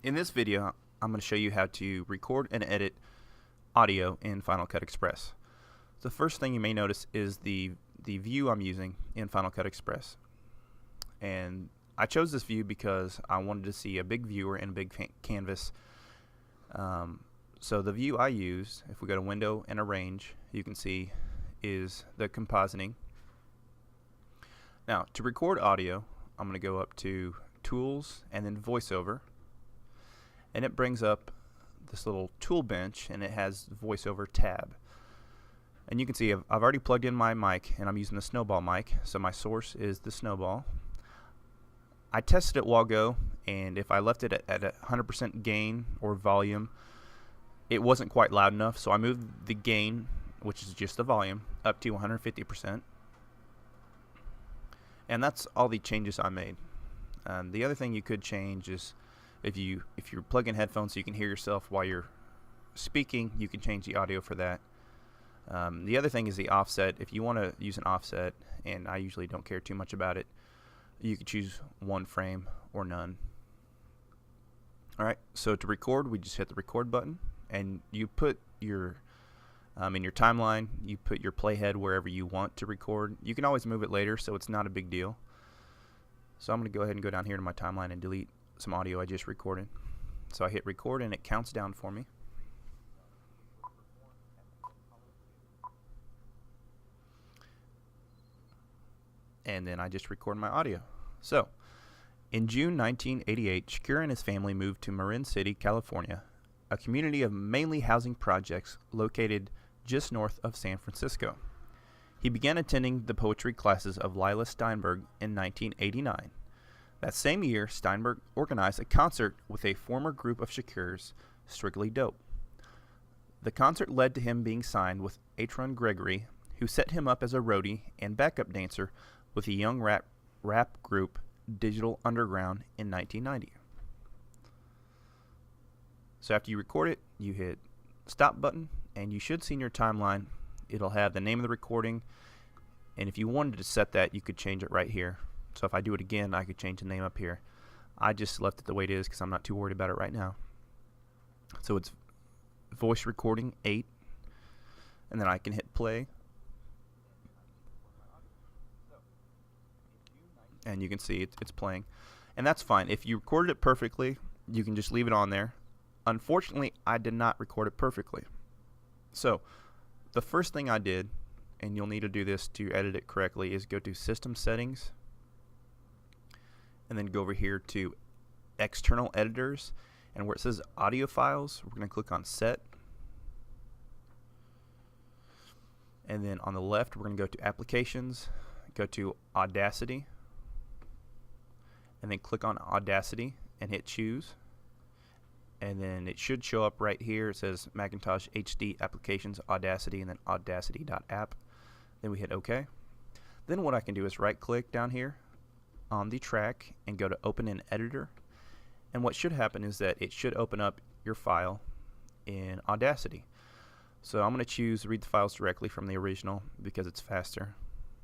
In this video, I'm going to show you how to record and edit audio in Final Cut Express. The first thing you may notice is the view I'm using in Final Cut Express. And I chose this view because I wanted to see a big viewer and a big canvas. So the view I use, if we go to Window and Arrange, you can see is the compositing. Now, to record audio, I'm going to go up to Tools and then VoiceOver. And it brings up this little tool bench, and it has VoiceOver tab. And you can see I've already plugged in my mic, and I'm using the Snowball mic, so my source is the Snowball. I tested it while ago, and if I left it at 100% gain or volume, it wasn't quite loud enough, so I moved the gain, which is just the volume, up to 150%. And that's all the changes I made. The other thing you could change is if you're plugging headphones so you can hear yourself while you're speaking, you can change the audio for that. The other thing is the offset. If you want to use an offset, and I usually don't care too much about it, you can choose 1 frame or none. Alright, so to record, we just hit the record button, and you put your in your timeline, you put your playhead wherever you want to record. You can always move it later, so it's not a big deal. So I'm going to go ahead and go down here to my timeline and delete some audio I just recorded. So I hit record and it counts down for me. And then I just record my audio. So, in June 1988, Shakur and his family moved to Marin City, California, a community of mainly housing projects located just north of San Francisco. He began attending the poetry classes of Lila Steinberg in 1989. That same year, Steinberg organized a concert with a former group of Shakur's, Strictly Dope. The concert led to him being signed with Atron Gregory, who set him up as a roadie and backup dancer with the young rap group Digital Underground in 1990. So after you record it, you hit stop button, and you should see in your timeline, it'll have the name of the recording, and if you wanted to set that, you could change it right here. So if I do it again, I could change the name up here. I just left it the way it is because I'm not too worried about it right now. So it's voice recording 8, and then I can hit play. And you can see it's playing. And that's fine. If you recorded it perfectly, you can just leave it on there. Unfortunately, I did not record it perfectly. So the first thing I did, and you'll need to do this to edit it correctly, is go to System Settings, and then go over here to External Editors, and where it says Audio Files, we're going to click on Set. And then on the left, we're going to go to Applications, go to Audacity, and then click on Audacity and hit Choose. And then it should show up right here. It says Macintosh HD Applications Audacity, and then Audacity.app. Then we hit OK. Then what I can do is right click down here on the track and go to Open in Editor. And what should happen is that it should open up your file in Audacity. So I'm going to choose read the files directly from the original because it's faster.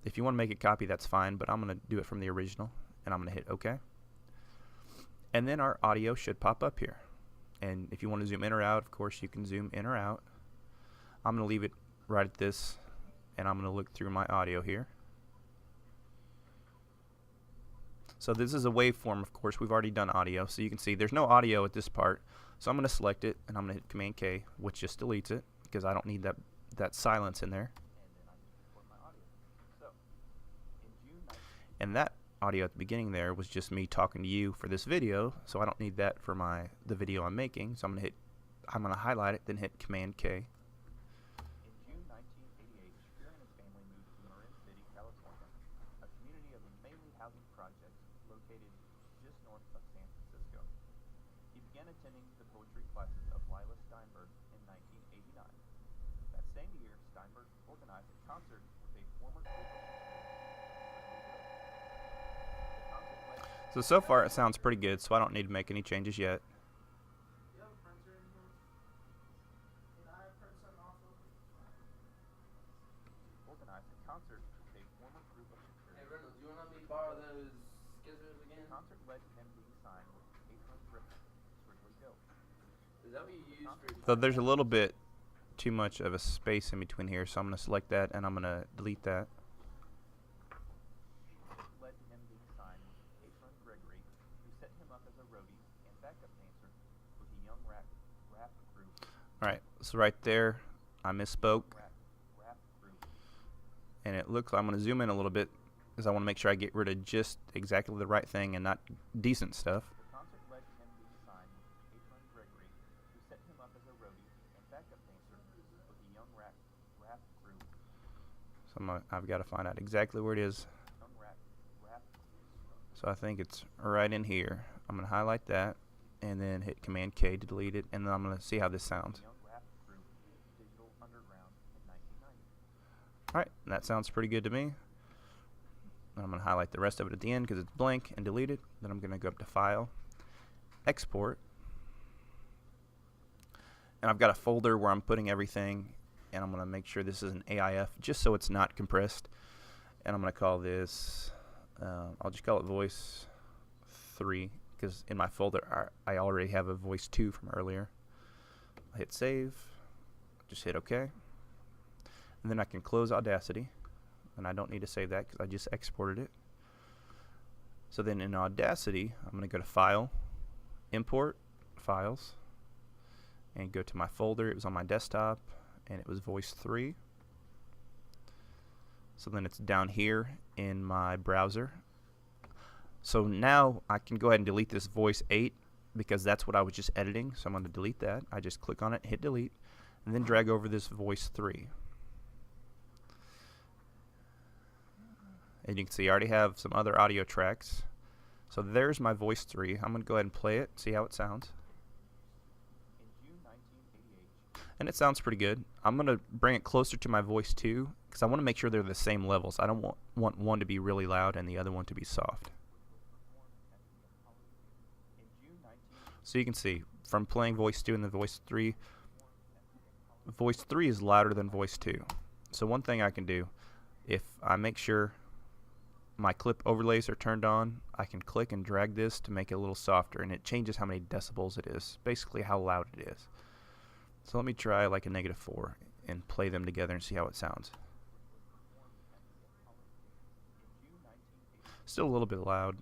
If you want to make a copy, that's fine, but I'm going to do it from the original, and I'm going to hit OK. And then our audio should pop up here. And if you want to zoom in or out, of course, you can zoom in or out. I'm going to leave it right at this, and I'm going to look through my audio here. So this is a waveform, of course. We've already done audio, so you can see there's no audio at this part. So I'm going to select it, and I'm going to hit Command K, which just deletes it, because I don't need that silence in there. And that audio at the beginning there was just me talking to you for this video, so I don't need that for the video I'm making. So I'm going to highlight it, then hit Command K. In June 1988, Shakur and his family moved to Marin City, California, a community of mainly housing projects located just north of San Francisco. He began attending the poetry classes of Lila Steinberg in 1989. That same year, Steinberg organized a concert with a former group of So far it sounds pretty good, so I don't need to make any changes yet. Organized a concert with a former group of Hey Reynolds, do you want to let me borrow those scissors again? The concert led to him being signed with Atron Gregory, So there's a little bit too much of a space in between here, so I'm going to select that and I'm going to delete that. Alright, so right there I misspoke, and it looks, I'm going to zoom in a little bit because I want to make sure I get rid of just exactly the right thing and not decent stuff. So I've got to find out exactly where it is. So I think it's right in here. I'm going to highlight that and then hit Command K to delete it, and then I'm going to see how this sounds. Alright, that sounds pretty good to me. I'm going to highlight the rest of it at the end because it's blank and delete it. Then I'm going to go up to File, Export, and I've got a folder where I'm putting everything, and I'm going to make sure this is an AIF just so it's not compressed. And I'm going to call this, I'll just call it Voice 3 because in my folder I already have a Voice 2 from earlier. I hit Save, just hit OK, and then I can close Audacity, and I don't need to save that because I just exported it. So then in Audacity I'm going to go to File, Import, Files, and go to my folder. It was on my desktop and it was Voice 3. So then it's down here in my browser. So now I can go ahead and delete this Voice 8 because that's what I was just editing. So I'm going to delete that. I just click on it, hit delete, and then drag over this Voice 3. And you can see I already have some other audio tracks. So there's my Voice 3. I'm going to go ahead and play it, see how it sounds. And it sounds pretty good. I'm going to bring it closer to my Voice 2 because I want to make sure they're the same levels. I don't want one to be really loud and the other one to be soft. So you can see from playing Voice 2 and the Voice 3, Voice 3 is louder than Voice 2. So one thing I can do, if I make sure my clip overlays are turned on, I can click and drag this to make it a little softer, and it changes how many decibels it is, basically how loud it is. So let me try like a -4 and play them together and see how it sounds. Still a little bit loud,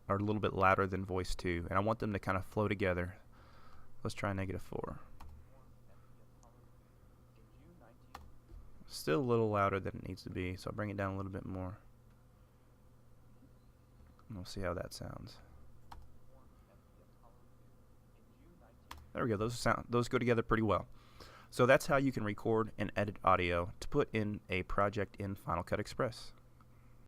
or a little bit louder than Voice 2, and I want them to kind of flow together. Let's try -4. Still a little louder than it needs to be, so I'll bring it down a little bit more. And we'll see how that sounds. There we go. Those go together pretty well. So that's how you can record and edit audio to put in a project in Final Cut Express.